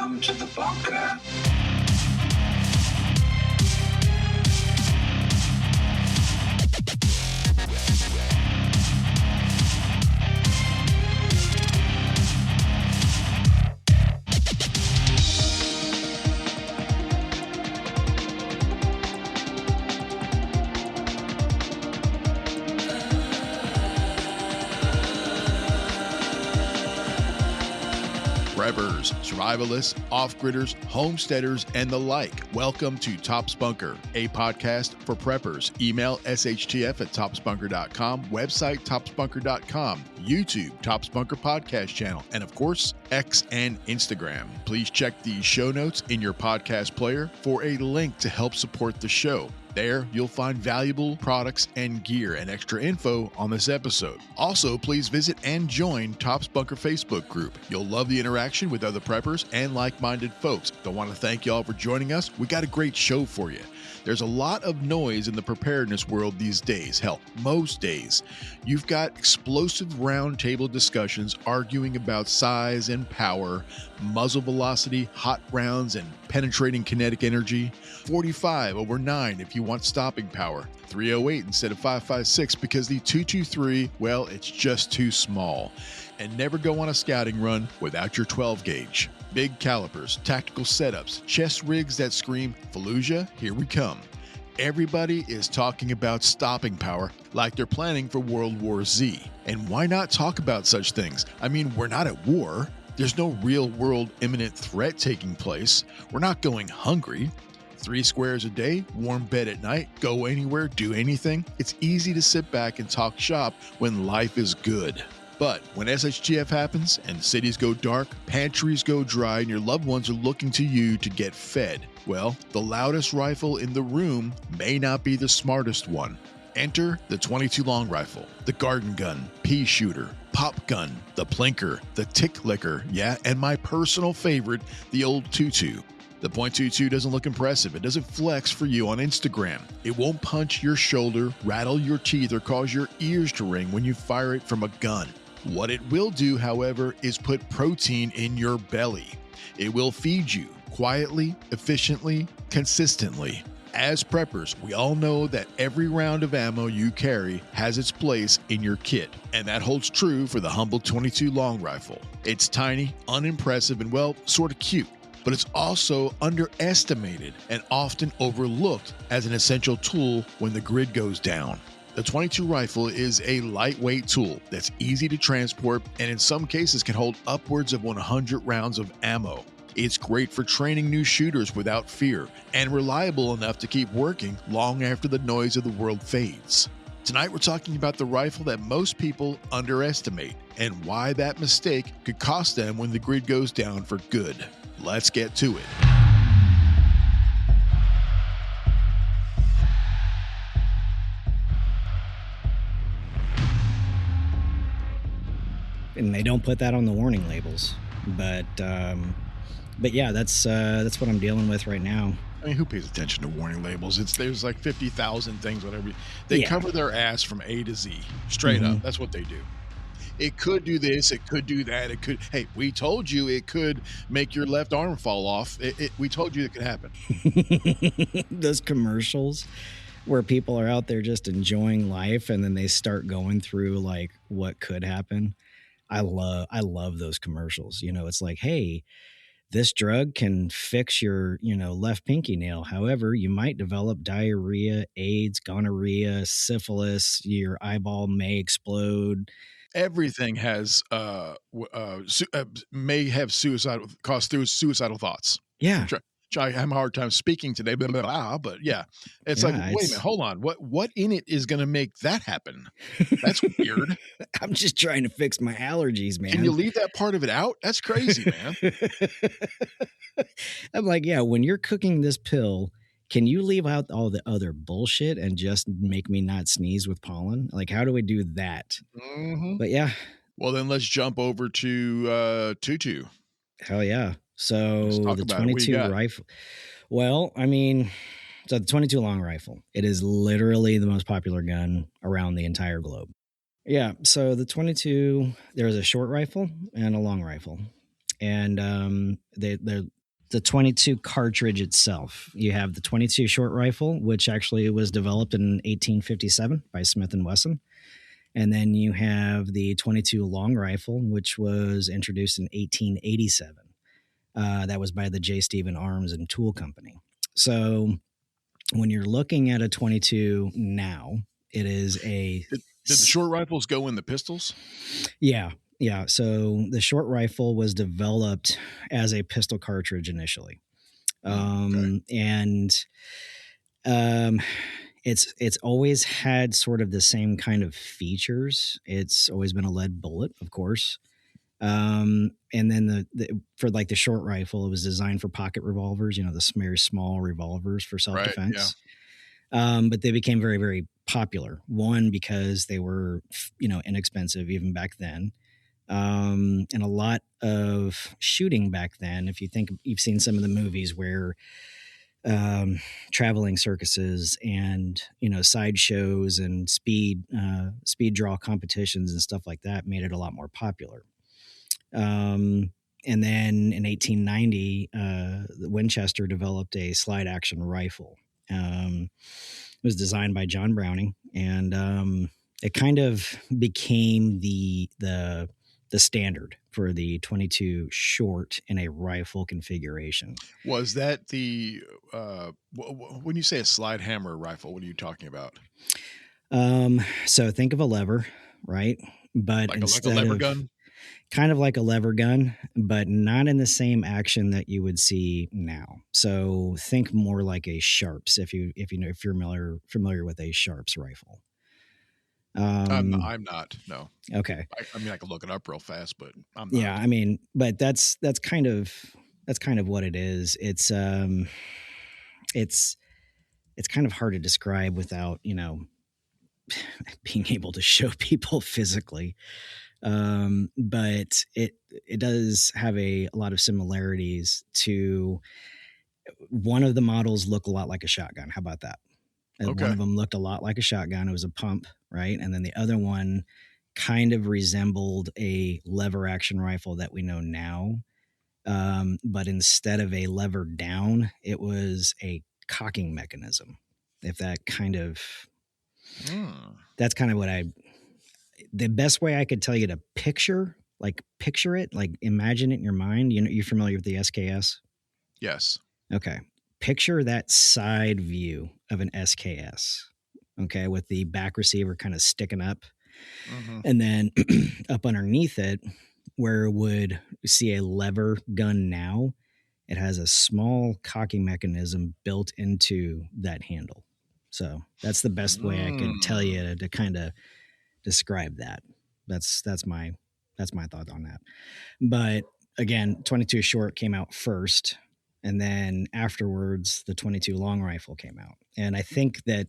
Welcome to the bunker. Preppers, survivalists, off-gridders, homesteaders, and the like. Welcome to Top's Bunker, a podcast for preppers. Email shtf@topsbunker.com, website topsbunker.com, YouTube, Top's Bunker podcast channel, and of course, X and Instagram. Please check the show notes in your podcast player for a link to help support the show. There, you'll find valuable products and gear and extra info on this episode. Also, please visit and join Top's Bunker Facebook group. You'll love the interaction with other preppers and like-minded folks. I want to thank y'all for joining us. We got a great show for you. There's a lot of noise in the preparedness world these days. Hell, most days. You've got explosive round table discussions arguing about size and power, muzzle velocity, hot rounds, and penetrating kinetic energy. 45/9 if you want stopping power. 308 instead of 556 because the 223, well, it's just too small. And never go on a scouting run without your 12 gauge. Big calipers, tactical setups, chest rigs that scream, Fallujah, here we come. Everybody is talking about stopping power like they're planning for World War Z. And why not talk about such things? I mean, we're not at war. There's no real world imminent threat taking place. We're not going hungry. 3 squares a day, warm bed at night, go anywhere, do anything. It's easy to sit back and talk shop when life is good. But when SHTF happens and cities go dark, pantries go dry, and your loved ones are looking to you to get fed, well, the loudest rifle in the room may not be the smartest one. Enter the 22 long rifle, the garden gun, pea shooter, pop gun, the plinker, the tick licker, yeah, and my personal favorite, the old tutu. The .22 doesn't look impressive. It doesn't flex for you on Instagram. It won't punch your shoulder, rattle your teeth, or cause your ears to ring when you fire it from a gun. What it will do, however, is put protein in your belly. It will feed you quietly, efficiently, consistently. As preppers, we all know that every round of ammo you carry has its place in your kit, and that holds true for the humble 22 long rifle. It's tiny, unimpressive, and well, sort of cute, but it's also underestimated and often overlooked as an essential tool when the grid goes down. The 22 rifle is a lightweight tool that's easy to transport and in some cases can hold upwards of 100 rounds of ammo. It's great for training new shooters without fear and reliable enough to keep working long after the noise of the world fades. Tonight we're talking about the rifle that most people underestimate and why that mistake could cost them when the grid goes down for good. Let's get to it. And they don't put that on the warning labels, but yeah, that's what I'm dealing with right now. I mean, who pays attention to warning labels? There's like 50,000 things, whatever. They cover their ass from A to Z, straight up. That's what they do. It could do this, it could do that, it could. Hey, we told you it could make your left arm fall off. We told you it could happen. Those commercials where people are out there just enjoying life, and then they start going through like what could happen. I love those commercials. You know, it's like, hey, this drug can fix your, left pinky nail. However, you might develop diarrhea, AIDS, gonorrhea, syphilis. Your eyeball may explode. Everything has may have suicidal thoughts. Yeah. I have a hard time speaking today, but yeah, it's like, wait a minute, hold on. What in it is going to make that happen? That's weird. I'm just trying to fix my allergies, man. Can you leave that part of it out? That's crazy, man. I'm like, yeah, when you're cooking this pill, can you leave out all the other bullshit and just make me not sneeze with pollen? Like, how do we do that? Mm-hmm. But yeah. Well, then let's jump over to Tutu. Hell yeah. So the 22 rifle. Well, I mean, so the 22 long rifle, it is literally the most popular gun around the entire globe. Yeah. So the 22, there's a short rifle and a long rifle. And they're The 22 cartridge itself. You have the 22 short rifle, which actually was developed in 1857 by Smith and Wesson. And then you have the 22 long rifle, which was introduced in 1887. That was by the J. Stephen Arms and Tool Company. So when you're looking at a 22 now, it is a... Did the short rifles go in the pistols? Yeah. Yeah. So the short rifle was developed as a pistol cartridge initially. Okay. And it's always had sort of the same kind of features. It's always been a lead bullet, of course. And then for like the short rifle, it was designed for pocket revolvers, the very small revolvers for self-defense. Right, but they became very, very popular. One, because they were, inexpensive even back then. And a lot of shooting back then, if you think you've seen some of the movies where traveling circuses and sideshows and speed draw competitions and stuff like that made it a lot more popular. And then in 1890, Winchester developed a slide action rifle. It was designed by John Browning, and it kind of became the standard for the 22 short in a rifle configuration. Was that the when you say a slide hammer rifle, what are you talking about? So think of a lever, right? But like instead a lever of gun? kind of like a lever gun, but not in the same action that you would see now. So think more like a Sharps if you're familiar with a Sharps rifle. I'm not. No. Okay. I mean, I could look it up real fast, but I'm not. Yeah, I mean, but that's kind of what it is. It's kind of hard to describe without being able to show people physically. But it does have a lot of similarities to one of the models look a lot like a shotgun. How about that? Okay. One of them looked a lot like a shotgun. It was a pump, right? And then the other one kind of resembled a lever action rifle that we know now. But instead of a lever down, it was a cocking mechanism. If that kind of, that's kind of what the best way I could tell you to picture it, like imagine it in your mind. You're familiar with the SKS? Yes. Okay. Picture that side view of an SKS, okay, with the back receiver kind of sticking up. Mm-hmm. And then up underneath it, where would see a lever gun now, it has a small cocking mechanism built into that handle. So that's the best way I could tell you to kind of describe that. That's my thought on that. But again, 22 short came out first. And then afterwards, the 22 long rifle came out. And I think that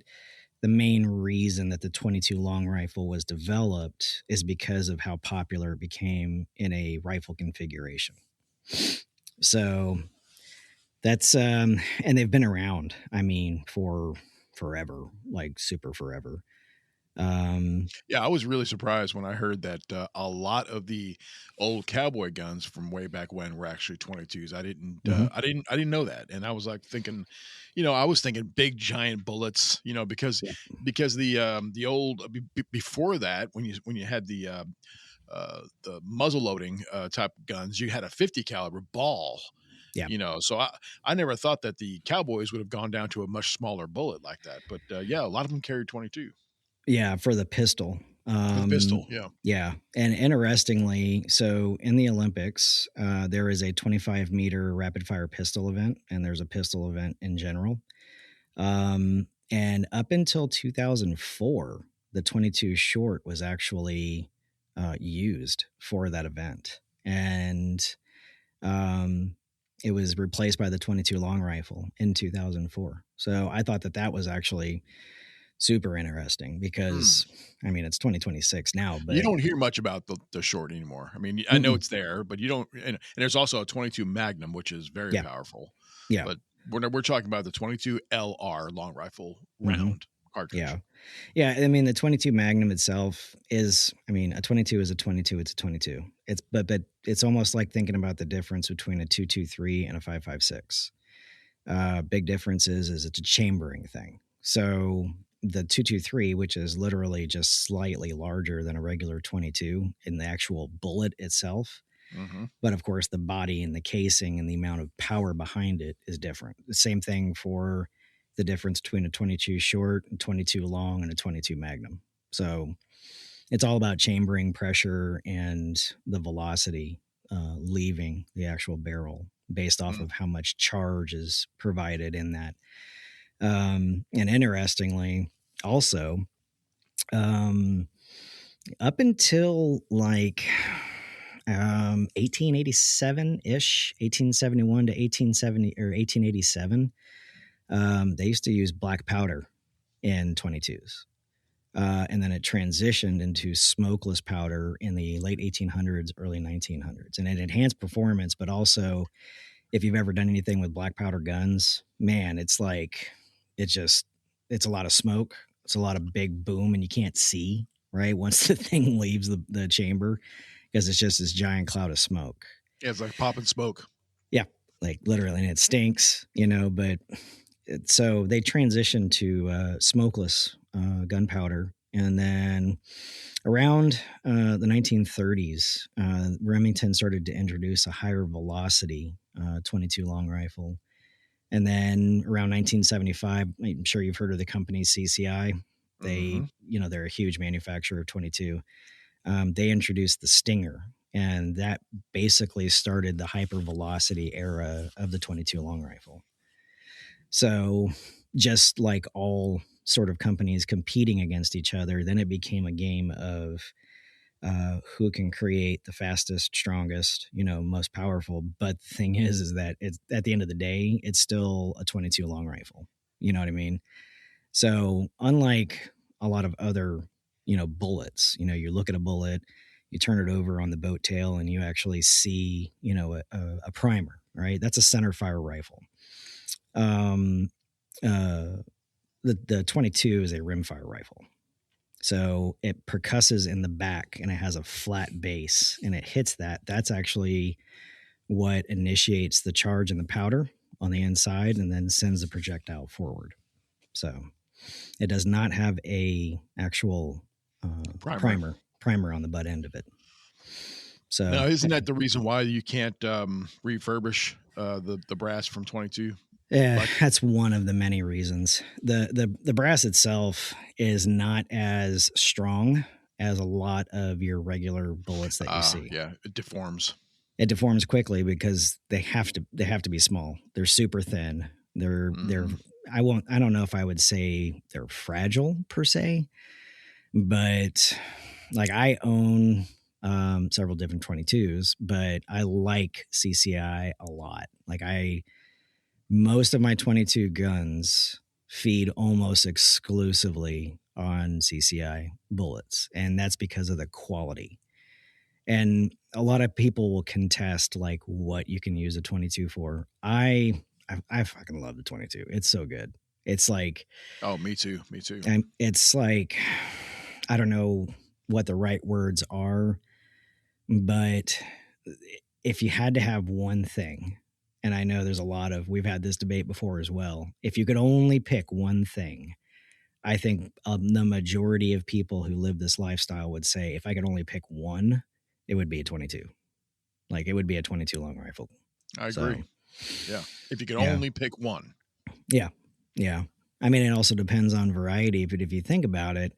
the main reason that the 22 long rifle was developed is because of how popular it became in a rifle configuration. So that's, and they've been around, I mean, for forever, like super forever. Yeah, I was really surprised when I heard that a lot of the old cowboy guns from way back when were actually 22s. I didn't know that, and I was like thinking, I was thinking big giant bullets, because the old before that when you had the muzzle loading type of guns, you had a 50 caliber ball. Yeah. So I never thought that the cowboys would have gone down to a much smaller bullet like that, but yeah, a lot of them carried 22. Yeah, for the pistol. For the pistol, yeah. Yeah. And interestingly, so in the Olympics, there is a 25-meter rapid fire pistol event, and there's a pistol event in general. And up until 2004, the 22 short was actually used for that event. And it was replaced by the 22 long rifle in 2004. So I thought that was actually super interesting because I mean it's 2026 now, but you don't hear much about the short anymore. I mean, I know it's there, but you don't. And there's also a 22 Magnum, which is very powerful. Yeah, but we're talking about the 22 LR long rifle round cartridge. Yeah. I mean, the 22 Magnum itself is, I mean, a 22 is a 22. It's a 22, but it's almost like thinking about the difference between a 223 and a 556. Big difference is it's a chambering thing. So the 223, which is literally just slightly larger than a regular 22 in the actual bullet itself. Mm-hmm. But of course, the body and the casing and the amount of power behind it is different. The same thing for the difference between a 22 short, and 22 long, and a 22 Magnum. So it's all about chambering pressure and the velocity leaving the actual barrel based off of how much charge is provided in that. And interestingly, also, up until like 1887-ish, 1871 to 1870 or 1887, they used to use black powder in 22s. And then it transitioned into smokeless powder in the late 1800s, early 1900s. And it enhanced performance, but also if you've ever done anything with black powder guns, man, it's like, it's a lot of smoke. It's a lot of big boom and you can't see, right? Once the thing leaves the chamber, because it's just this giant cloud of smoke. Yeah, it's like popping smoke. Yeah, like literally, and it stinks, but so they transitioned to smokeless gunpowder. And then around the 1930s, Remington started to introduce a higher velocity 22 long rifle. And then around 1975, I'm sure you've heard of the company CCI. They, they're a huge manufacturer of 22. They introduced the Stinger, and that basically started the hypervelocity era of the 22 long rifle. So just like all sort of companies competing against each other, then it became a game of who can create the fastest, strongest, most powerful. But the thing is that it's at the end of the day, it's still a 22 long rifle. You know what I mean? So unlike a lot of other, bullets, you look at a bullet, you turn it over on the boat tail and you actually see, a primer, right? That's a center fire rifle. The 22 is a rimfire rifle. So it percusses in the back and it has a flat base and it hits that. That's actually what initiates the charge in the powder on the inside and then sends the projectile forward. So it does not have a actual primer on the butt end of it. So now, isn't that the reason why you can't refurbish the brass from 22? Yeah, that's one of the many reasons. The brass itself is not as strong as a lot of your regular bullets that you see. Yeah, it deforms. It deforms quickly because they have to be small. They're super thin. They're I don't know if I would say they're fragile per se, but like I own several different 22s, but I like CCI a lot. Like most of my 22 guns feed almost exclusively on CCI bullets, and that's because of the quality. And a lot of people will contest like what you can use a 22 for. I fucking love the 22. It's so good. It's like, oh, me too. And it's like, I don't know what the right words are, but if you had to have one thing, and I know we've had this debate before as well. If you could only pick one thing, I think the majority of people who live this lifestyle would say, if I could only pick one, it would be a 22. Like it would be a 22 long rifle. I agree. Yeah. If you could only pick one. Yeah. Yeah. I mean, it also depends on variety, but if you think about it,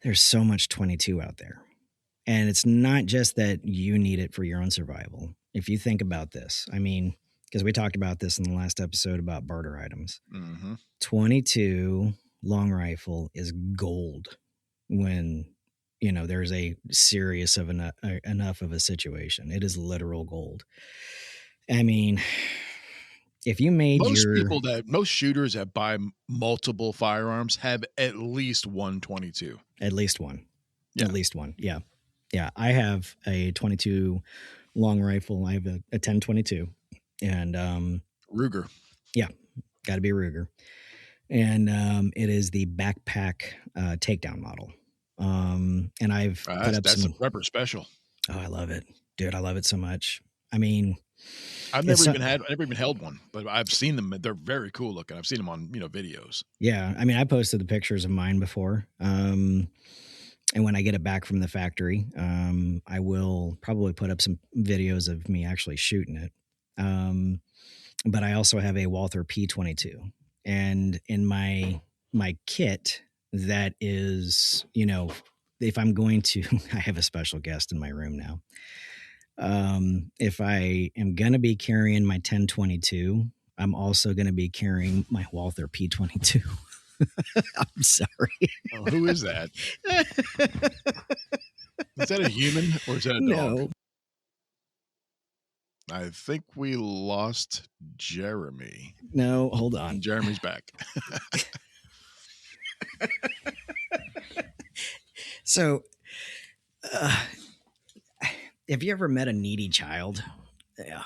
there's so much 22 out there. And it's not just that you need it for your own survival. If you think about this, I mean, because we talked about this in the last episode about barter items. 22 long rifle is gold when, there's a serious of enough of a situation. It is literal gold. I mean, if you made most shooters that buy multiple firearms have at least one 22. At least one. Yeah. At least one. Yeah. Yeah. I have a 22 long rifle. I have a 10-22 and Ruger. Yeah. Got to be Ruger. And it is the backpack takedown model. And I've put up that's a prepper special. Oh, I love it. Dude, I love it so much. I mean, I've never even held one, but I've seen them. They're very cool looking. I've seen them on, videos. Yeah. I mean, I posted the pictures of mine before. And when I get it back from the factory, I will probably put up some videos of me actually shooting it. But I also have a Walther P22, and in my kit, that is, if I'm going to, I have a special guest in my room now. If I am going to be carrying my 1022, I'm also going to be carrying my Walther P22. I'm sorry. Oh, who is that? Is that a human or is that a dog? No. I think we lost Jeremy. No, hold on. Jeremy's back. So, have you ever met a needy child? Yeah.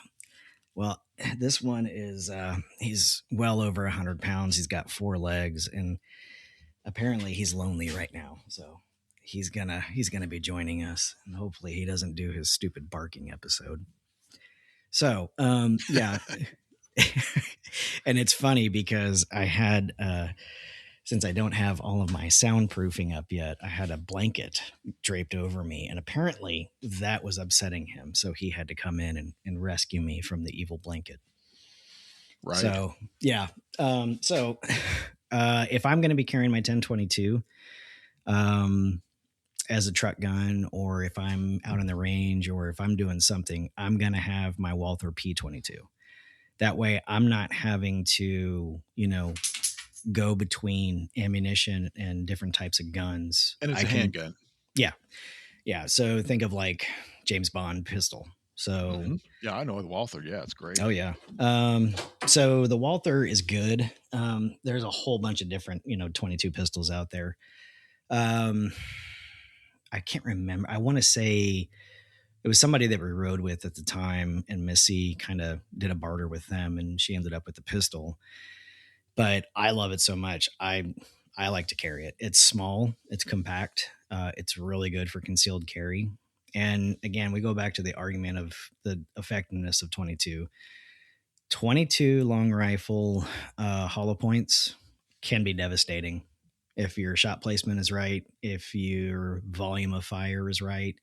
Well, this one is, he's well over 100 pounds. He's got 4 legs, and apparently he's lonely right now. So he's gonna be joining us, and hopefully he doesn't do his stupid barking episode. So, yeah. And it's funny because I had, since I don't have all of my soundproofing up yet, I had a blanket draped over me, and apparently that was upsetting him. So he had to come in and rescue me from the evil blanket. Right. So, yeah. If I'm going to be carrying my 1022 as a truck gun, or if I'm out on the range, or if I'm doing something, I'm going to have my Walther P22. That way I'm not having to, go between ammunition and different types of guns. And it's a handgun. Yeah. Yeah. So think of like James Bond pistol. So yeah, I know the Walther. Yeah, it's great. Oh yeah. So the Walther is good. There's a whole bunch of different, 22 pistols out there. I can't remember. I want to say it was somebody that we rode with at the time, and Missy kind of did a barter with them, and she ended up with the pistol. But I love it so much. I like to carry it. It's small. It's compact. It's really good for concealed carry. And again, we go back to the argument of the effectiveness of 22. 22 long rifle hollow points can be devastating if your shot placement is right, if your volume of fire is right.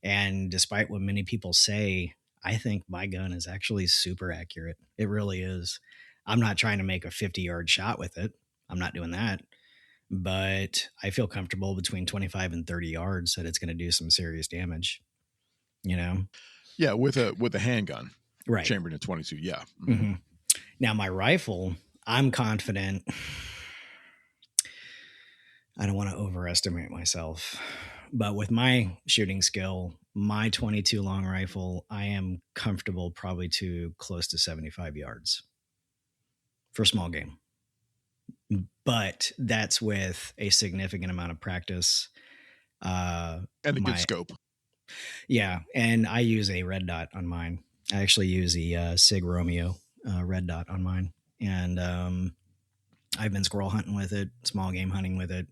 And despite what many people say, I think my gun is actually super accurate. It really is. I'm not trying to make a 50-yard shot with it. I'm not doing that. But I feel comfortable between 25 and 30 yards that it's going to do some serious damage. Yeah, with a handgun. Right. Chambered in 22. Yeah. Mm-hmm. Now my rifle, I'm confident. I don't want to overestimate myself, but with my shooting skill, my 22 long rifle, I am comfortable probably to close to 75 yards for small game. But that's with a significant amount of practice. And a good scope. Yeah. And I use a red dot on mine. I actually use the Sig Romeo red dot on mine. And I've been squirrel hunting with it, small game hunting with it.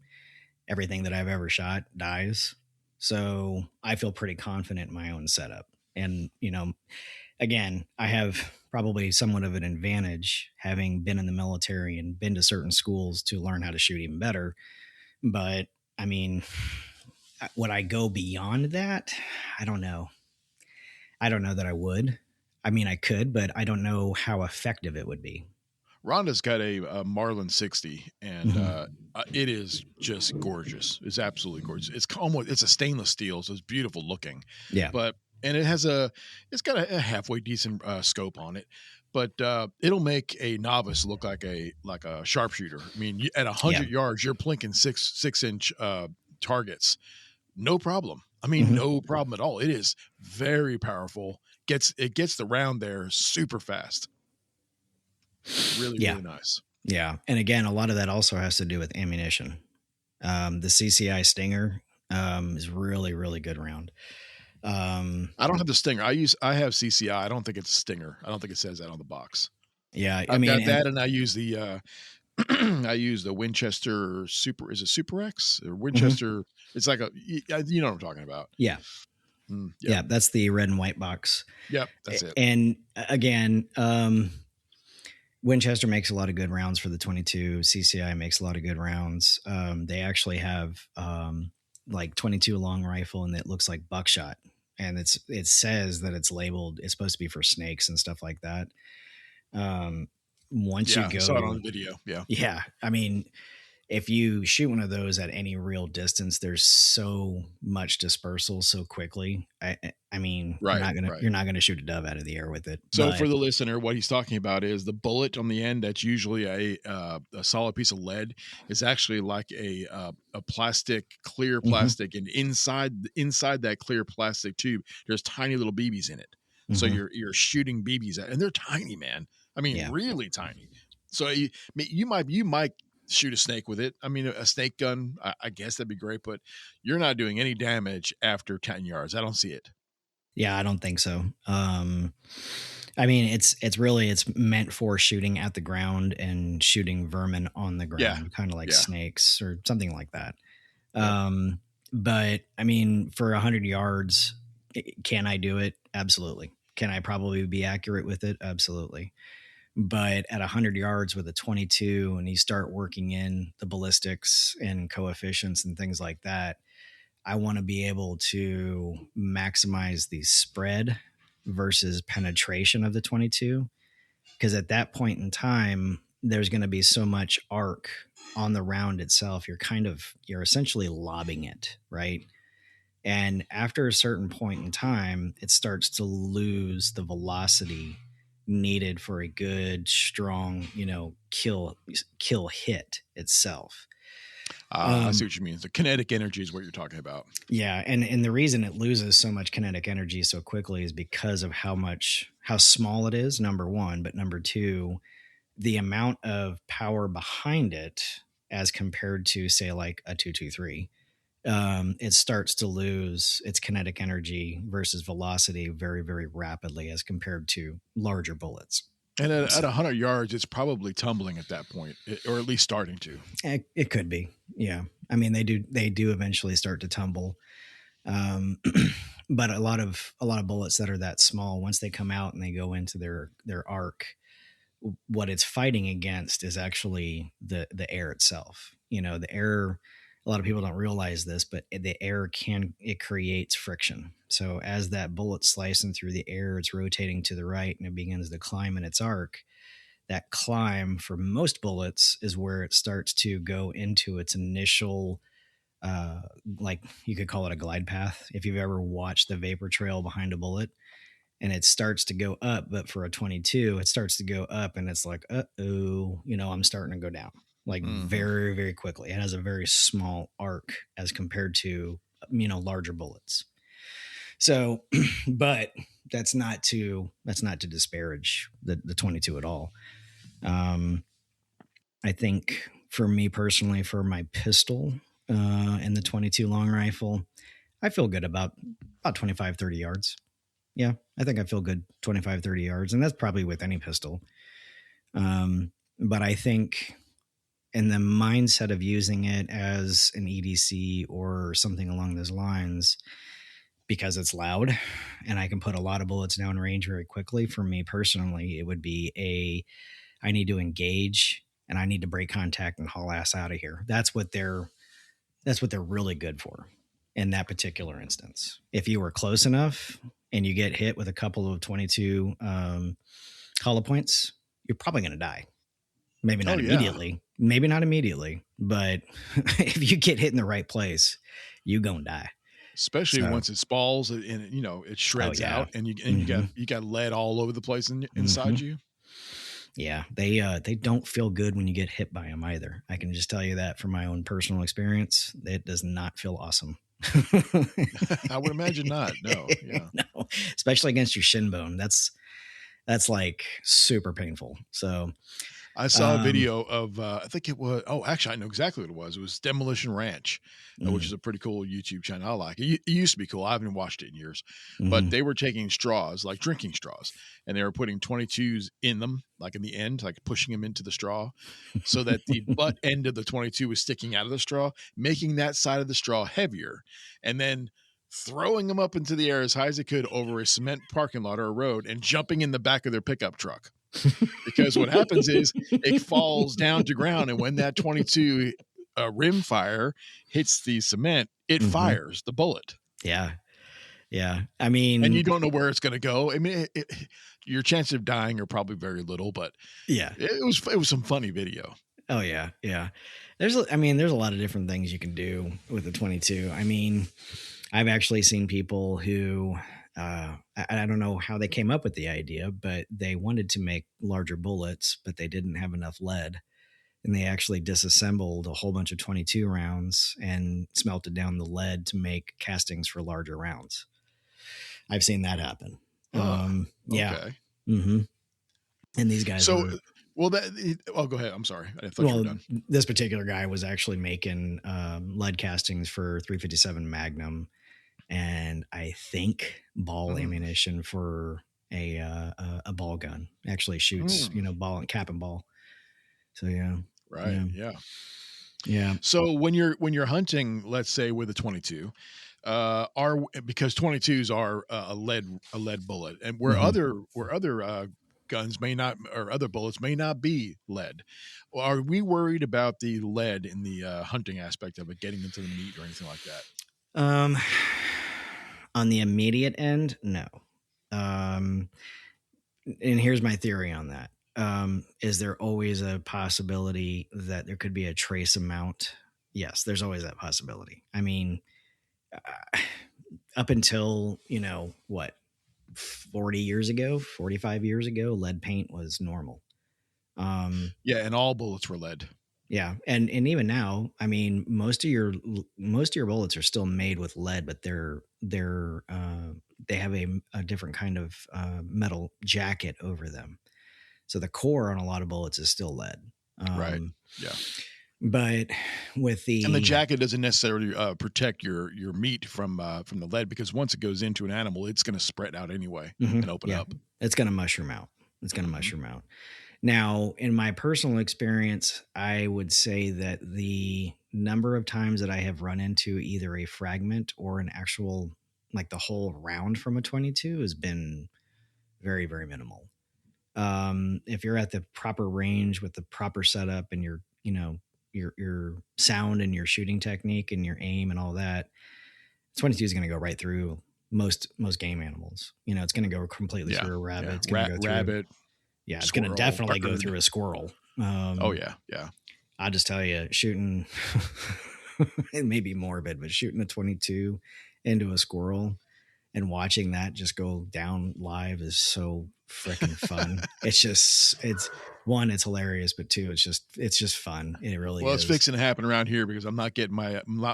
Everything that I've ever shot dies. So I feel pretty confident in my own setup. And, again, I have probably somewhat of an advantage having been in the military and been to certain schools to learn how to shoot even better. But I mean, would I go beyond that? I don't know. I don't know that I would. I mean, I could, but I don't know how effective it would be. Rhonda's got a Marlin 60, and it is just gorgeous. It's absolutely gorgeous. It's a stainless steel, so it's beautiful looking. Yeah. And it's got a halfway decent scope on it, but it'll make a novice look like a sharpshooter. I mean, at 100 yards, you're plinking 6-inch targets, no problem. I mean, no problem at all. It is very powerful. It gets the round there super fast. Really nice. Yeah. And again, a lot of that also has to do with ammunition. The CCI Stinger is really, really good round. I don't have the Stinger. I have CCI. I don't think it's a Stinger. I don't think it says that on the box. Yeah. I've got that, and I use the I use the Winchester Super. Is it Super X or Winchester? It's like you know what I'm talking about. Yeah. Yeah, that's the red and white box. Yep, that's it. And again, Winchester makes a lot of good rounds for the 22. CCI makes a lot of good rounds. They actually have like 22 long rifle, and it looks like buckshot. And it says that it's labeled, it's supposed to be for snakes and stuff like that. Once you go, I saw it on video. Yeah. I mean, if you shoot one of those at any real distance, there's so much dispersal so quickly. I mean, you're not gonna shoot a dove out of the air with it. So for the listener, what he's talking about is the bullet on the end. That's usually a solid piece of lead. It's actually like a plastic, clear plastic, and inside that clear plastic tube, there's tiny little BBs in it. So you're shooting BBs at, and they're tiny, man. I mean, really tiny. So you might shoot a snake with it. I mean, a snake gun, I guess that'd be great, but you're not doing any damage after 10 yards. I don't see it. Yeah, I don't think so. I mean, it's meant for shooting at the ground and shooting vermin on the ground, kind of like snakes or something like that. But I mean, for 100 yards, can I do it? Absolutely. Can I probably be accurate with it? Absolutely. But at 100 yards with a 22, and you start working in the ballistics and coefficients and things like that, I want to be able to maximize the spread versus penetration of the 22. Because at that point in time, there's going to be so much arc on the round itself. You're essentially lobbing it, right? And after a certain point in time, it starts to lose the velocity needed for a good, strong, kill hit itself. I see what you mean. The kinetic energy is what you're talking about. Yeah. And the reason it loses so much kinetic energy so quickly is because of how small it is, number one, but number two, the amount of power behind it as compared to, say, like a 223. It starts to lose its kinetic energy versus velocity very, very rapidly as compared to larger bullets. And at 100 yards, it's probably tumbling at that point, or at least starting to. It could be, yeah. I mean, they do eventually start to tumble, but a lot of bullets that are that small, once they come out and they go into their arc, what it's fighting against is actually the air itself. The air. A lot of people don't realize this, but the air creates friction. So as that bullet's slicing through the air, it's rotating to the right and it begins to climb in its arc. That climb for most bullets is where it starts to go into its initial, like you could call it a glide path. If you've ever watched the vapor trail behind a bullet, and it starts to go up, but for a 22, it starts to go up and it's like, I'm starting to go down. Like very, very quickly. It has a very small arc as compared to, larger bullets. So, but that's not to disparage the 22 at all. I think for me personally, for my pistol and the 22 long rifle, I feel good about 25, 30 yards. Yeah, I think I feel good 25, 30 yards. And that's probably with any pistol. But I think in the mindset of using it as an EDC or something along those lines, because it's loud and I can put a lot of bullets down range very quickly, for me personally, it would be I need to engage and I need to break contact and haul ass out of here. That's what they're really good for in that particular instance. If you were close enough and you get hit with a couple of 22 hollow points, you're probably going to die. Maybe not immediately, but if you get hit in the right place, you gonna die. Especially once it spalls and it shreds out, and you got lead all over the place inside you. Yeah, they don't feel good when you get hit by them either. I can just tell you that from my own personal experience. It does not feel awesome. I would imagine not. No, yeah, no, especially against your shin bone. That's like super painful. So. I saw a video of, I think it was, actually, I know exactly what it was. It was Demolition Ranch, which is a pretty cool YouTube channel. I like it. It used to be cool. I haven't watched it in years, but they were taking straws, like drinking straws, and they were putting 22s in them, like in the end, like pushing them into the straw so that the butt end of the 22 was sticking out of the straw, making that side of the straw heavier. And then throwing them up into the air as high as it could over a cement parking lot or a road and jumping in the back of their pickup truck. Because what happens is it falls down to ground, and when that 22 rimfire hits the cement, it fires the bullet. Yeah. Yeah. I mean, and you don't know where it's going to go. I mean, your chances of dying are probably very little, but yeah, it was some funny video. Oh yeah. Yeah. There's a lot of different things you can do with the 22. I mean, I've actually seen people who, I don't know how they came up with the idea, but they wanted to make larger bullets, but they didn't have enough lead. And they actually disassembled a whole bunch of 22 rounds and smelted down the lead to make castings for larger rounds. I've seen that happen. Yeah. Okay. Mm-hmm. And these guys. So, go ahead. I'm sorry. I thought you were done. This particular guy was actually making lead castings for 357 Magnum, and I think ball ammunition for a ball gun. Actually shoots, ball and cap and ball. So yeah. Right. Yeah. So when you're hunting, let's say with a 22, because 22s are a lead bullet, and where other guns may not, or other bullets may not be lead. Are we worried about the lead in the hunting aspect of it getting into the meat or anything like that? On the immediate end, no. And here's my theory on that. Is there always a possibility that there could be a trace amount? Yes, there's always that possibility. I mean, up until, 40 years ago, 45 years ago, lead paint was normal. And all bullets were lead. Yeah. And even now, I mean, most of your bullets are still made with lead, but they have a different kind of metal jacket over them. So the core on a lot of bullets is still lead. Right. Yeah. But with and the jacket doesn't necessarily protect your meat from the lead, because once it goes into an animal, it's going to spread out anyway and open up. It's going to mushroom out. Now, in my personal experience, I would say that the number of times that I have run into either a fragment or an actual, like the whole round from a 22 has been very, very minimal. If you're at the proper range with the proper setup and your sound and your shooting technique and your aim and all that, 22 is going to go right through most game animals. It's going to go completely through a rabbit. It's going to go through rabbit. Yeah, it's going to definitely go through a squirrel. Yeah. I'll just tell you, shooting, it may be morbid, but shooting a 22 into a squirrel and watching that just go down live is so freaking fun. it's hilarious, but two, it's just fun. It really is. Well, it's fixing to happen around here because I'm not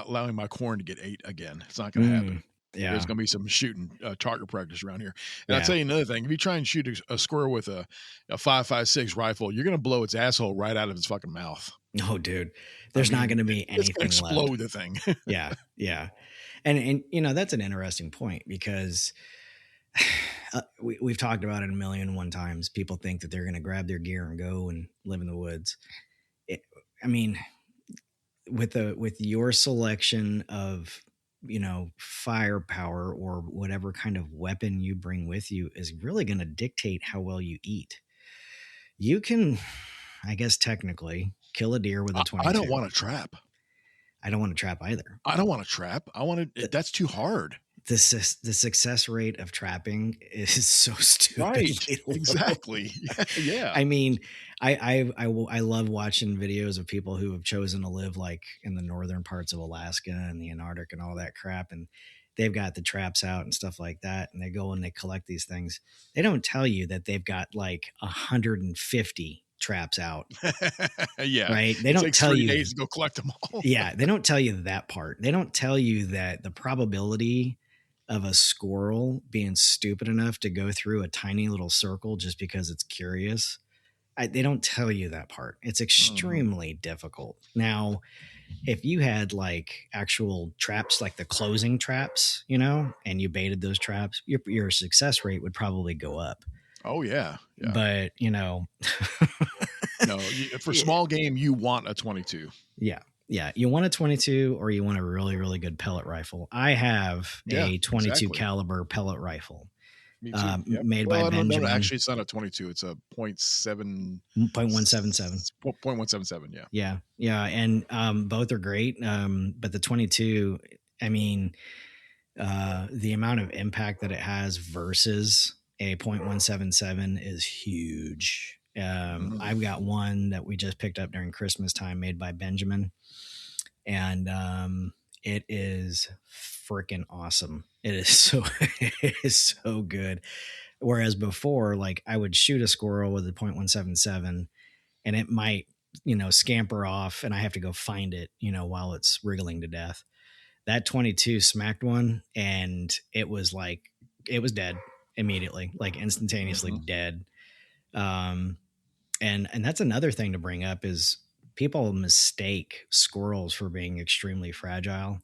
allowing my corn to get ate again. It's not going to happen. Yeah. There's going to be some shooting target practice around here. And I'll tell you another thing. If you try and shoot a squirrel with a 5.56 rifle, you're going to blow its asshole right out of its fucking mouth. No, dude. There's not going to be anything left. It's going to explode the thing. Yeah. And that's an interesting point because we've talked about it 1,000,001 times. People think that they're going to grab their gear and go and live in the woods. With your selection of, firepower or whatever kind of weapon you bring with you is really going to dictate how well you eat. You can, I guess, technically kill a deer with a 22. I don't want to trap. I don't want to trap either. I don't want to trap. That's too hard. The success rate of trapping is so stupid. Right. Exactly. Yeah. I mean, I love watching videos of people who have chosen to live like in the northern parts of Alaska and the Antarctic and all that crap. And they've got the traps out and stuff like that. And they go and they collect these things. They don't tell you that they've got like 150 traps out. Yeah. Right. They don't tell you 3 days to go collect them all. Yeah. They don't tell you that part. They don't tell you that the probability of a squirrel being stupid enough to go through a tiny little circle just because it's curious. They don't tell you that part. It's extremely difficult. Now, if you had like actual traps, like the closing traps, and you baited those traps, your success rate would probably go up. Oh yeah. But no, for small game, you want a 22. Yeah. Yeah, you want a 22 or you want a really, really good pellet rifle. I have a 22 exactly. caliber pellet rifle. Me too. Yep. Made by Well, no. Benjamin. Actually, it's not a 22. It's a 0.7, 0.177. 0.177. Yeah. Yeah. And both are great. But the 22, I mean, the amount of impact that it has versus a 0.177 is huge. I've got one that we just picked up during Christmas time made by Benjamin. And it is freaking awesome. It is so good. Whereas before, like I would shoot a squirrel with a 0.177 and it might, scamper off and I have to go find it, while it's wriggling to death. That 22 smacked one and it was dead immediately, like instantaneously dead. And that's another thing to bring up is people mistake squirrels for being extremely fragile.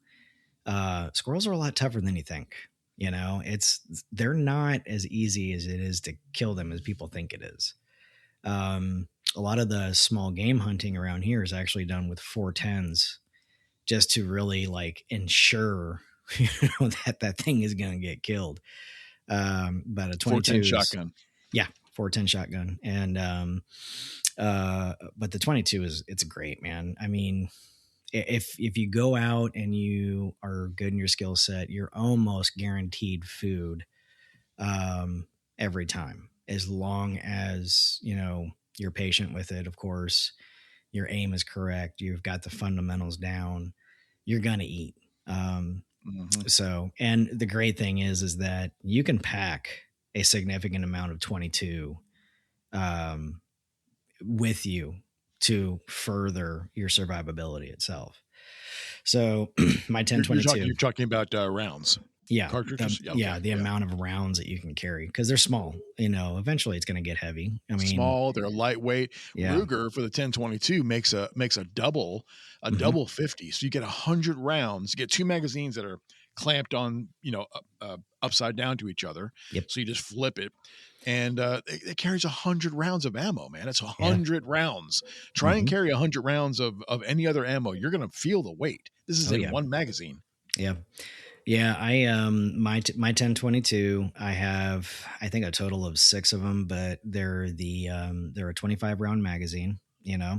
Squirrels are a lot tougher than you think. They're not as easy as it is to kill them as people think it is. A lot of the small game hunting around here is actually done with 410s just to really like ensure, that thing is going to get killed. But a 22 shotgun. Yeah. 410 shotgun. And, but the 22 it's great, man. I mean, if you go out and you are good in your skill set, you're almost guaranteed food every time, as long as you're patient with it. Of course, your aim is correct, you've got the fundamentals down, you're gonna eat. So, and the great thing is that you can pack a significant amount of 22 with you to further your survivability itself. So my 1022, you're talking about rounds. Yeah. Cartridges. The amount of rounds that you can carry, because they're small, eventually it's going to get heavy. I mean, small, they're lightweight. Yeah. Ruger for the 1022 makes a double 50. So you get 100 rounds, you get two magazines that are clamped on, upside down to each other. Yep. So you just flip it. And it carries 100 rounds of ammo, man. It's 100 rounds. Try and carry 100 rounds of any other ammo. You're going to feel the weight. This is in one magazine. Yeah. Yeah. I, my 1022, I have, I think a total of 6 of them, but they're a 25 round magazine, Yep.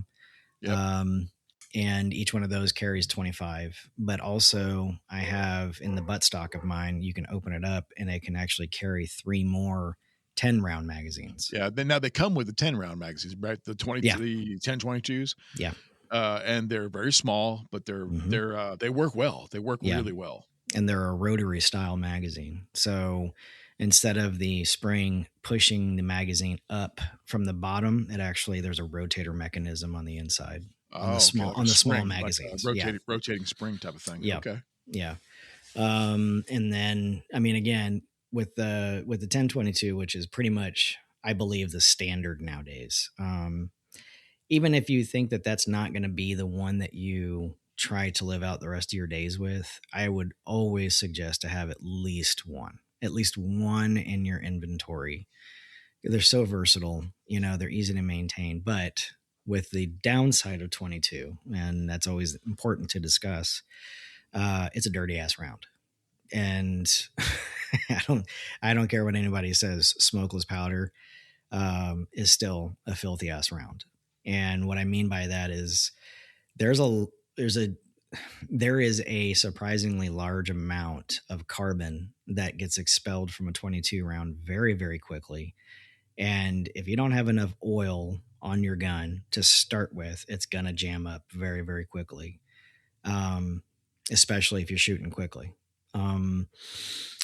And each one of those carries 25, but also I have in the buttstock of mine, you can open it up and it can actually carry 3 more 10 round magazines. Yeah. Now they come with the 10 round magazines, right? The 1022s. Yeah. And they're very small, but they work well. They work really well. And they're a rotary style magazine. So instead of the spring pushing the magazine up from the bottom, there's a rotator mechanism on the inside. On the small magazines. Like rotating spring type of thing. Yeah. Okay. Yeah. And then, I mean, again, with the 1022, which is pretty much, I believe, the standard nowadays. Even if you think that that's not going to be the one that you try to live out the rest of your days with, I would always suggest to have at least one in your inventory. They're so versatile, they're easy to maintain, but with the downside of 22, and that's always important to discuss, it's a dirty ass round. And I don't care what anybody says, smokeless powder is still a filthy ass round. And what I mean by that is there is a surprisingly large amount of carbon that gets expelled from a 22 round very, very quickly. And if you don't have enough oil on your gun to start with, it's going to jam up very, very quickly, especially if you're shooting quickly.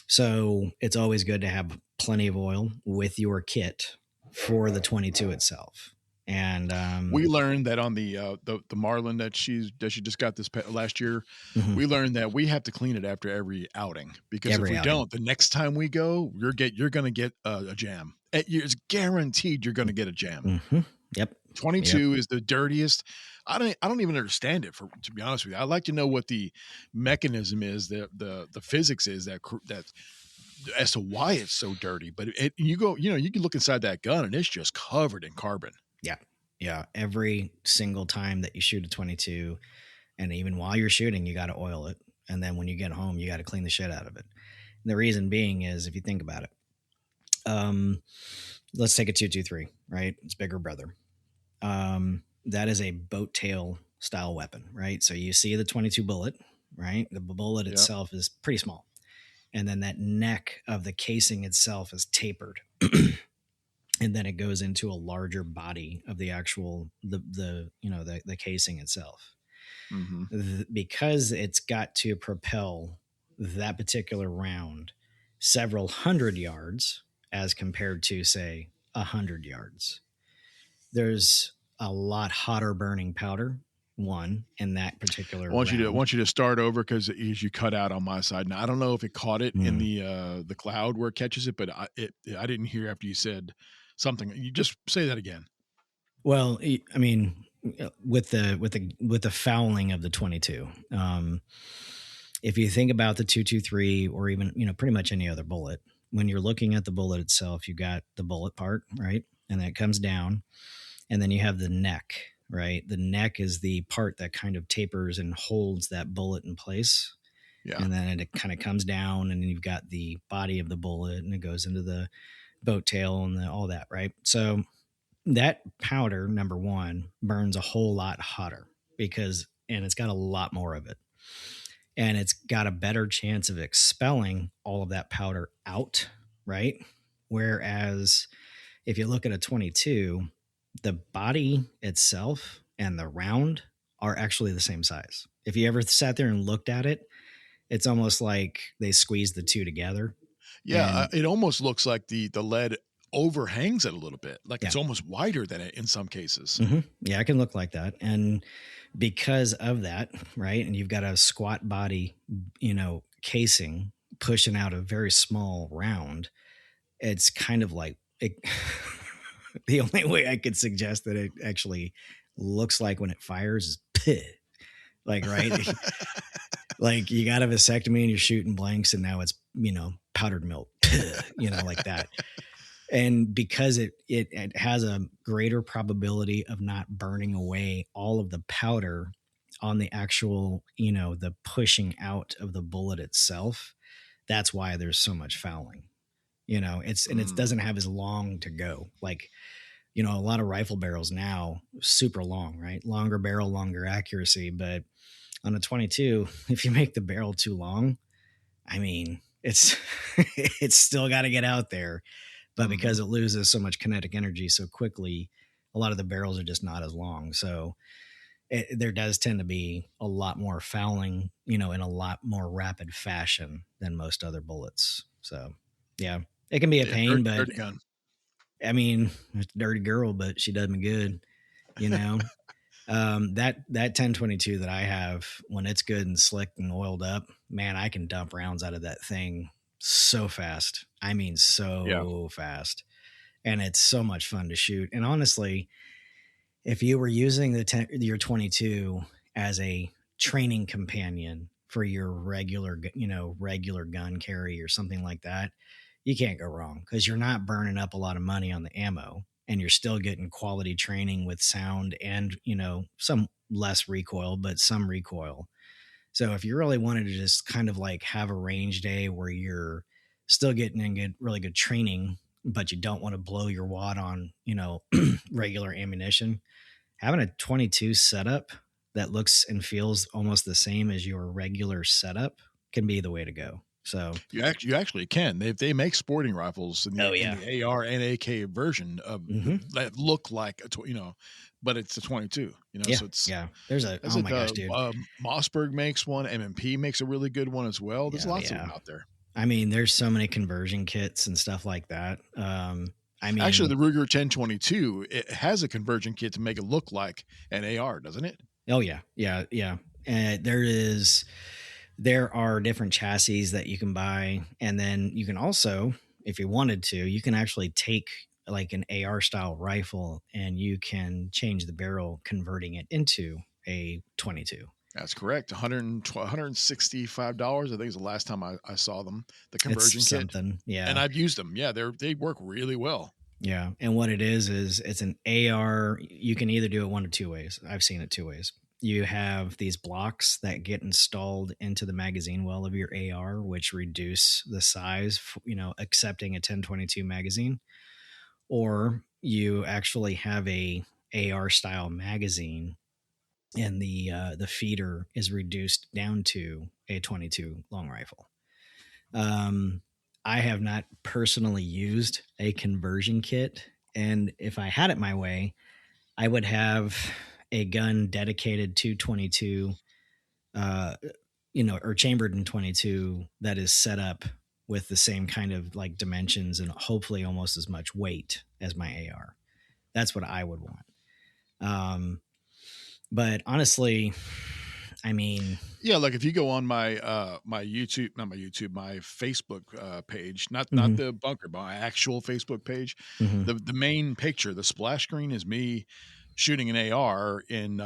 So it's always good to have plenty of oil with your kit for the 22 itself. And we learned that on the Marlin that she just got this last year, we learned that we have to clean it after every outing, because if we don't, the next time we go, you're going to get a jam. It's guaranteed you're going to get a jam. Yep. 22 is the dirtiest. I don't even understand it, to be honest with you. I'd like to know what the mechanism is, the physics is that as to why it's so dirty. But you can look inside that gun and it's just covered in carbon. Yeah. Every single time that you shoot a 22, And even while you're shooting, you got to oil it. And then when you get home, you got to clean the shit out of it. And the reason being is, if you think about it, let's take a 223, right? It's bigger brother. That is a boat tail style weapon, right? So you see the 22 bullet, right? The bullet itself is pretty small. And then that neck of the casing itself is tapered. And then it goes into a larger body of the actual, the casing itself. Because it's got to propel that particular round several hundred yards as compared to, say, 100 yards. There's a lot hotter burning powder, one, in that particular I want round. you to start over because you cut out on my side. Now, I don't know if it caught it in the cloud where it catches it, but I didn't hear after you said something. You just say that again. Well, I mean, with the fouling of the 22, if you think about the 223 or even, pretty much any other bullet, when you're looking at the bullet itself, you got the bullet part, right? And then it comes down, and then you have the neck, right? The neck is the part that kind of tapers and holds that bullet in place. Yeah. And then it kind of comes down, and then you've got the body of the bullet, and it goes into the boat tail and all that, right? So that powder, number one, burns a whole lot hotter and it's got a lot more of it. And it's got a better chance of expelling all of that powder out, right? Whereas if you look at a 22, the body itself and the round are actually the same size. If you ever sat there and looked at it, it's almost like they squeezed the two together. Yeah, it almost looks like the lead overhangs it a little bit. Like it's almost wider than it in some cases. Mm-hmm. Yeah, it can look like that. And because of that, right, and you've got a squat body, casing pushing out a very small round, it's kind of like the only way I could suggest that it actually looks like when it fires is like, right? Like you got a vasectomy and you're shooting blanks, and now it's, powdered milk, like that. And because it has a greater probability of not burning away all of the powder on the actual, the pushing out of the bullet itself, that's why there's so much fouling. It doesn't have as long to go. Like, a lot of rifle barrels now, super long, right? Longer barrel, longer accuracy. But on a 22, if you make the barrel too long, I mean, it's it's still got to get out there. But because it loses so much kinetic energy so quickly, a lot of the barrels are just not as long. So there does tend to be a lot more fouling, in a lot more rapid fashion than most other bullets. So, yeah, it can be a pain, but dirty gun. I mean, it's a dirty girl, but she does me good, that 1022 that I have, when it's good and slick and oiled up, man, I can dump rounds out of that thing so fast. I mean, fast. And it's so much fun to shoot. And honestly, if you were using your 22 as a training companion for your regular gun carry or something like that, you can't go wrong, because you're not burning up a lot of money on the ammo, and you're still getting quality training with sound and, some less recoil, but some recoil. So if you really wanted to just kind of like have a range day where you're still getting in really good training, but you don't want to blow your wad on, regular ammunition, having a 22 setup that looks and feels almost the same as your regular setup can be the way to go. So you actually can. They make sporting rifles in the AR and AK version of that look like but it's a 22. So it's There's gosh, dude. Mossberg makes one. MMP makes a really good one as well. There's lots of them out there. I mean, there's so many conversion kits and stuff like that. I mean, actually, the Ruger 1022, it has a conversion kit to make it look like an AR, doesn't it? Oh yeah. There are different chassis that you can buy, and then you can also, if you wanted to, you can actually take like an AR style rifle and you can change the barrel, converting it into a 22. That's correct. $165, I think, is the last time I saw them. The conversion kit. Yeah. And I've used them. Yeah, they work really well. Yeah. And what it is it's an AR. You can either do it one of two ways. I've seen it two ways. You have these blocks that get installed into the magazine well of your AR, which reduce the size, accepting a 1022 magazine. Or you actually have a AR style magazine, and the feeder is reduced down to a 22 long rifle. I have not personally used a conversion kit, and if I had it my way, I would have a gun dedicated to 22, or chambered in 22 that is set up with the same kind of like dimensions and hopefully almost as much weight as my AR. That's what I would want. But honestly, I mean, yeah, like if you go on my my Facebook page, not the bunker, but my actual Facebook page, the main picture, the splash screen is me shooting an AR in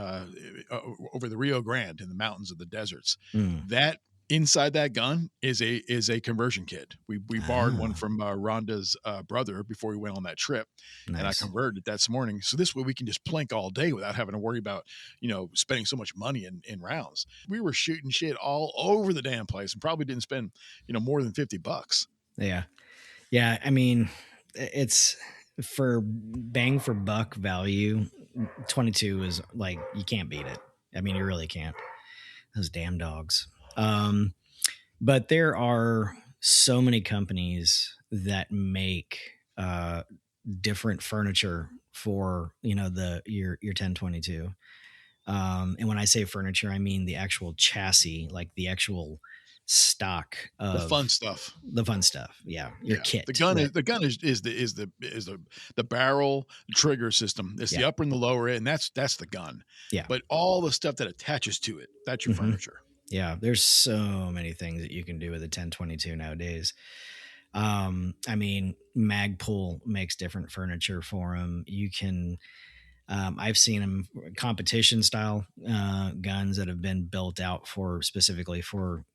over the Rio Grande in the mountains of the deserts. That inside that gun is a conversion kit. We borrowed one from Rhonda's brother before we went on that trip. Nice. And I converted it that morning. So this way we can just plink all day without having to worry about, spending so much money in rounds. We were shooting shit all over the damn place and probably didn't spend, more than $50. Yeah. Yeah. I mean, it's for bang for buck value. 22 is like, you can't beat it. I mean, you really can't. Those damn dogs. But there are so many companies that make different furniture for your 1022. And when I say furniture, I mean the actual chassis, like the actual stock of the fun stuff. Yeah, your kit. The gun is the barrel trigger system. It's the upper and the lower end, and that's the gun. Yeah, but all the stuff that attaches to it, that's your furniture. Yeah, there's so many things that you can do with a 1022 nowadays. I mean, Magpul makes different furniture for them. You can, I've seen them competition style guns that have been built out specifically for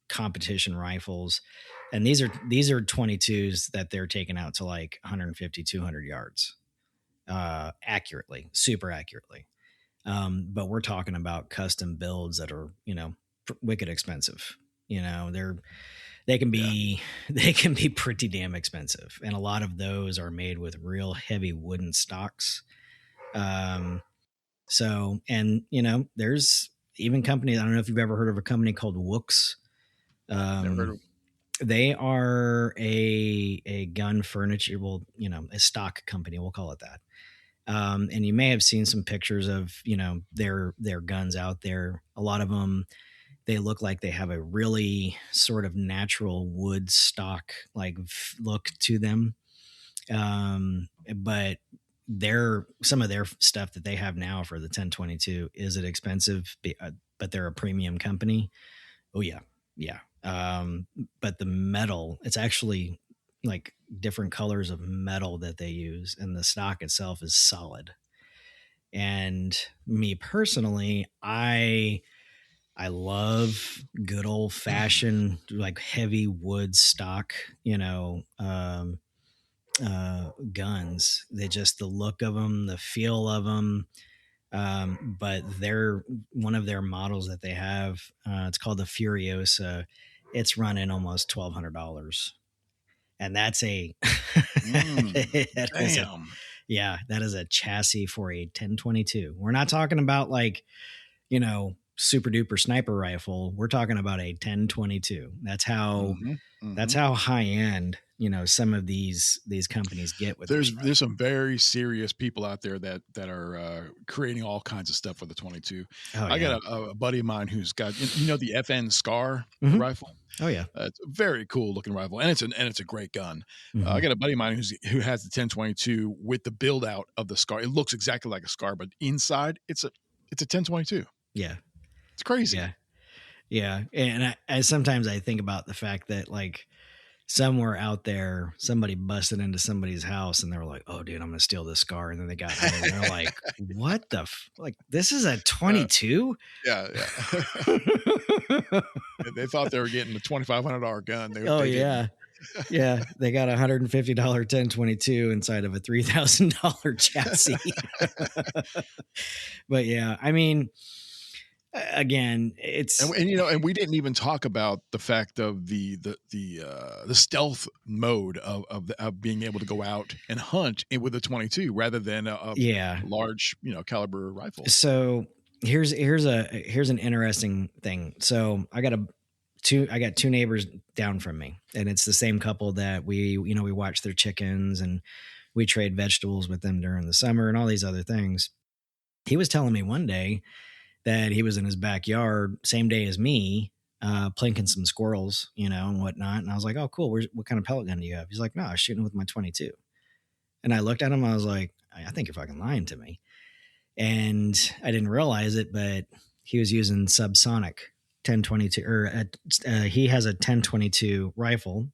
competition rifles, and these are 22s that they're taking out to like 150, 200 yards, super accurately. But we're talking about custom builds that are, wicked expensive. They can be pretty damn expensive. And a lot of those are made with real heavy wooden stocks. There's even companies, I don't know if you've ever heard of a company called Wooks. Never heard of. They are a gun furniture, a stock company, we'll call it that. And you may have seen some pictures of, their guns out there. A lot of them, they look like they have a really sort of natural wood stock like look to them. But some of their stuff that they have now for the 1022, is it expensive? But they're a premium company. Oh yeah. Yeah. But the metal, it's actually like different colors of metal that they use, and the stock itself is solid. And me personally, I love good old fashioned like heavy wood stock, guns. They just, the look of them, the feel of them. But they're one of their models that they have. It's called the Furiosa. It's running almost $1,200. And that's that is a chassis for a 1022. We're not talking about like, super duper sniper rifle. We're talking about a 1022. That's how high end, some of these companies get with. There's some very serious people out there that are creating all kinds of stuff with the 22. I got a buddy of mine who's got, the FN Scar rifle. Oh yeah. It's a very cool looking rifle, and it's a great gun. I got a buddy of mine who has the 1022 with the build out of the Scar. It looks exactly like a Scar, but inside it's a 1022. Yeah. It's crazy. Yeah. Yeah. And I sometimes I think about the fact that like somewhere out there, somebody busted into somebody's house and they were like, "Oh dude, I'm going to steal this Scar." And then they got it and they're like, "What the like this is a 22?" Yeah. They thought they were getting a $2,500 gun. Yeah. Yeah, they got $150 1022 inside of a $3,000 chassis. But yeah, I mean, again, it's and we didn't even talk about the fact of the stealth mode of being able to go out and hunt with a 22 rather than a yeah. large caliber rifle. So here's an interesting thing. So I got two neighbors down from me, and it's the same couple that we watch their chickens and we trade vegetables with them during the summer and all these other things. He was telling me one day that he was in his backyard, same day as me, plinking some squirrels, and whatnot. And I was like, oh, cool. What kind of pellet gun do you have? He's like, no, I was shooting with my 22. And I looked at him. I was like, I think you're fucking lying to me. And I didn't realize it, but he was using subsonic 1022, or he has a 1022 rifle,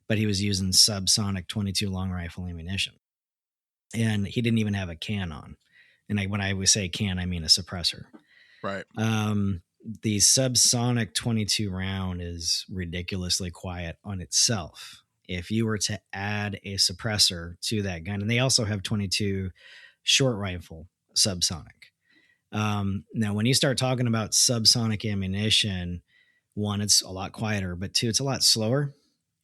but he was using subsonic 22 long rifle ammunition. And he didn't even have a can on. And when I would say can, I mean a suppressor. Right. The subsonic 22 round is ridiculously quiet on itself. If you were to add a suppressor to that gun, and they also have 22 short rifle subsonic. Now, when you start talking about subsonic ammunition, one, it's a lot quieter, but two, it's a lot slower.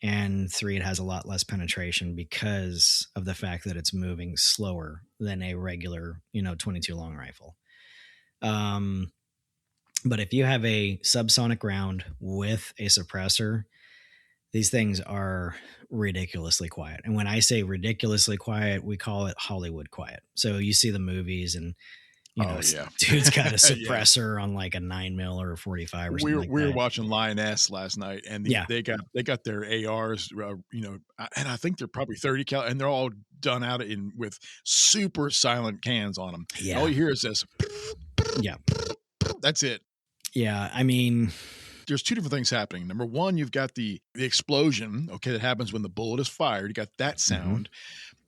And three, it has a lot less penetration because of the fact that it's moving slower than a regular, 22 long rifle. But if you have a subsonic round with a suppressor, these things are ridiculously quiet. And when I say ridiculously quiet, we call it Hollywood quiet. So you see the movies and, dude's got a suppressor on like a 9mm or a 45 or something we were watching Lioness last night, and they got their ARs, and I think they're probably 30 cal, and they're all done out with super silent cans on them. Yeah. All you hear is this. Yeah. That's it. Yeah. I mean, there's two different things happening. Number one, you've got the explosion, that happens when the bullet is fired. You got that sound.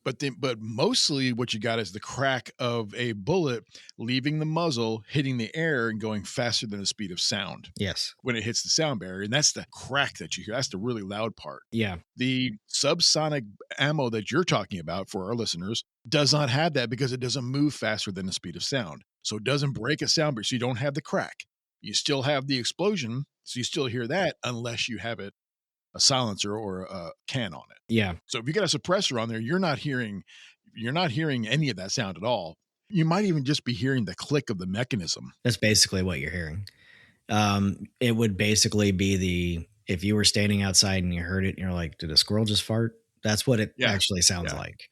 But mostly what you got is the crack of a bullet leaving the muzzle, hitting the air, and going faster than the speed of sound. Yes. When it hits the sound barrier. And that's the crack that you hear. That's the really loud part. Yeah. The subsonic ammo that you're talking about, for our listeners, does not have that because it doesn't move faster than the speed of sound. So it doesn't break a sound barrier. So you don't have the crack. You still have the explosion. So you still hear that unless you have a silencer or a can on it. Yeah. So if you got a suppressor on there, you're not hearing any of that sound at all. You might even just be hearing the click of the mechanism. That's basically what you're hearing. It would basically be if you were standing outside and you heard it and you're like, did a squirrel just fart? That's what it actually sounds like.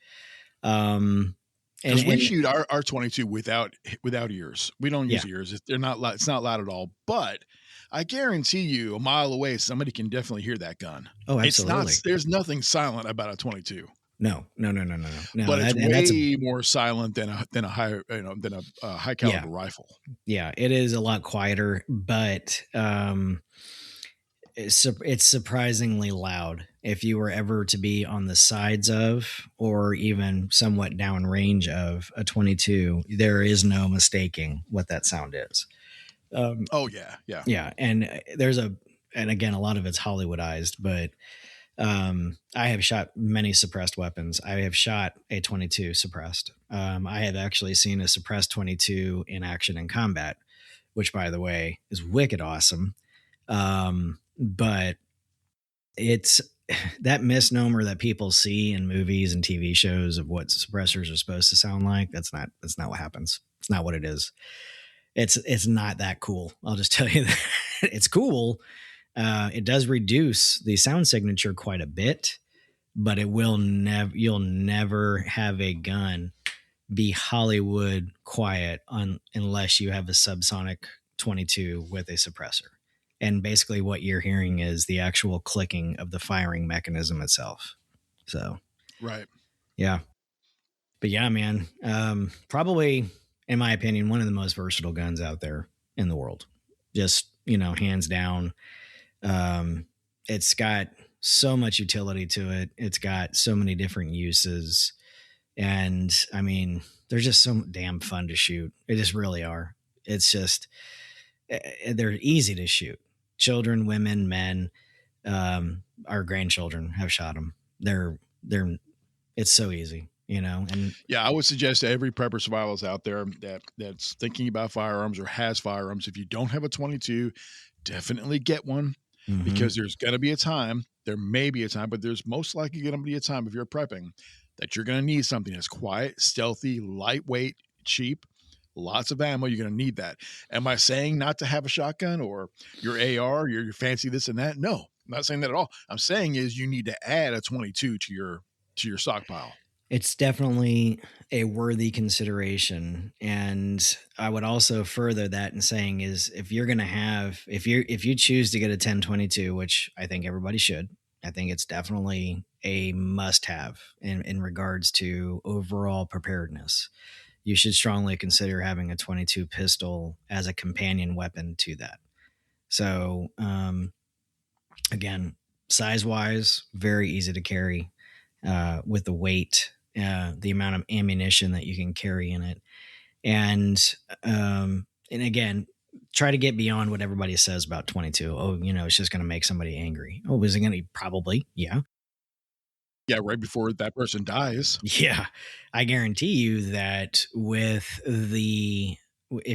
Because we shoot our 22 without ears. We don't use ears. They're not loud. It's not loud at all. But I guarantee you, a mile away, somebody can definitely hear that gun. Oh, absolutely. There's nothing silent about a 22. No. But it's way more silent than a high caliber rifle. Yeah, it is a lot quieter, but it's surprisingly loud. If you were ever to be on the sides of, or even somewhat downrange of a 22, there is no mistaking what that sound is. Yeah. And again, a lot of it's Hollywoodized, but I have shot many suppressed weapons. I have shot a 22 suppressed. I have actually seen a suppressed 22 in action in combat, which, by the way, is wicked awesome. But it's that misnomer that people see in movies and TV shows of what suppressors are supposed to sound like. That's not what happens. It's not what it is. It's not that cool. I'll just tell you that. It's cool. It does reduce the sound signature quite a bit, but you'll never have a gun be Hollywood quiet unless you have a subsonic 22 with a suppressor. And basically what you're hearing is the actual clicking of the firing mechanism itself. So, right. Yeah. But yeah, man, probably, in my opinion, one of the most versatile guns out there in the world. Just, hands down. It's got so much utility to it. It's got so many different uses. And I mean, they're just so damn fun to shoot. They just really are. It's just, they're easy to shoot. Children, women, men, Our grandchildren have shot them. It's so easy, and yeah, I would suggest to every prepper survivalist out there that's thinking about firearms or has firearms, if you don't have a 22, definitely get one, because there's going to be a time, there may be a time, but there's most likely going to be a time if you're prepping that you're going to need something that's quiet, stealthy, lightweight, cheap, lots of ammo. You're going to need that. Am I saying not to have a shotgun or your AR, your fancy this and that? No, I'm not saying that at all. I'm saying is you need to add a 22 to your stockpile. It's definitely a worthy consideration. And I would also further that in saying is if you choose to get a 10/22, which I think everybody should, I think it's definitely a must have in regards to overall preparedness. You should strongly consider having a 22 pistol as a companion weapon to that. So, again, size wise, very easy to carry, with the weight, the amount of ammunition that you can carry in it. And again, try to get beyond what everybody says about 22. Oh, it's just going to make somebody angry. Oh, is it going to? Probably. Yeah. Yeah. Right before that person dies. Yeah. I guarantee you that if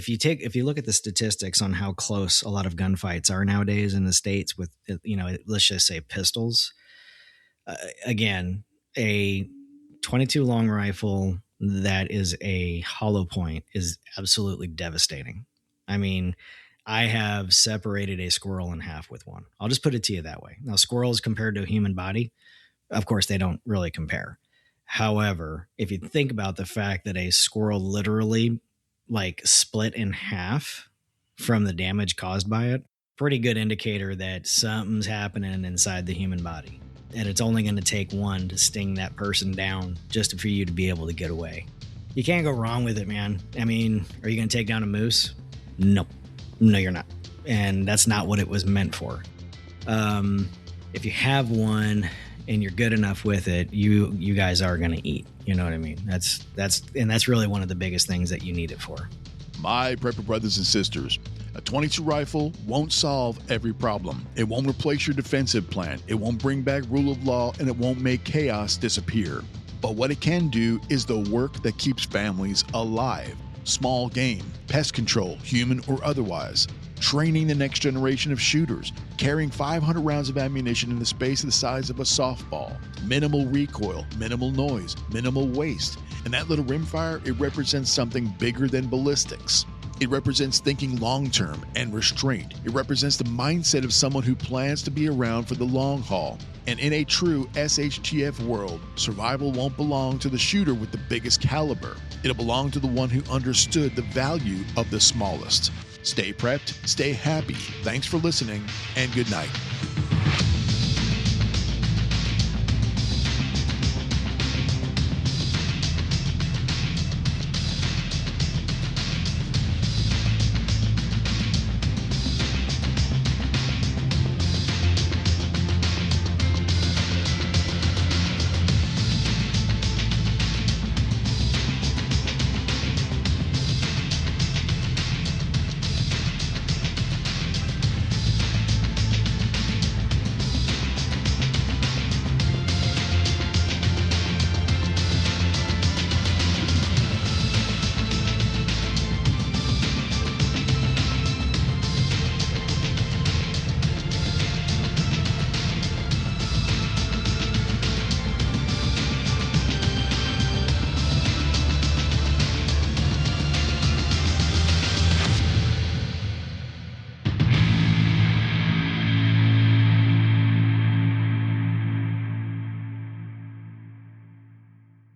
you look at the statistics on how close a lot of gunfights are nowadays in the States with, let's just say pistols, again, a 22 long rifle that is a hollow point is absolutely devastating. I mean, I have separated a squirrel in half with one. I'll just put it to you that way. Now, squirrels compared to a human body, of course, they don't really compare. However, if you think about the fact that a squirrel literally split in half from the damage caused by it, pretty good indicator that something's happening inside the human body. And it's only going to take one to sting that person down just for you to be able to get away. You can't go wrong with it, man. I mean, are you going to take down a moose? No, you're not. And that's not what it was meant for. If you have one and you're good enough with it, you guys are going to eat. You know what I mean? That's really one of the biggest things that you need it for. My prepper brothers and sisters, a 22 rifle won't solve every problem. It won't replace your defensive plan. It won't bring back rule of law, and it won't make chaos disappear. But what it can do is the work that keeps families alive. Small game, pest control, human or otherwise. Training the next generation of shooters. Carrying 500 rounds of ammunition in the space the size of a softball. Minimal recoil, minimal noise, minimal waste. And that little rimfire, it represents something bigger than ballistics. It represents thinking long-term and restraint. It represents the mindset of someone who plans to be around for the long haul. And in a true SHTF world, survival won't belong to the shooter with the biggest caliber. It'll belong to the one who understood the value of the smallest. Stay prepped, stay happy. Thanks for listening, and good night.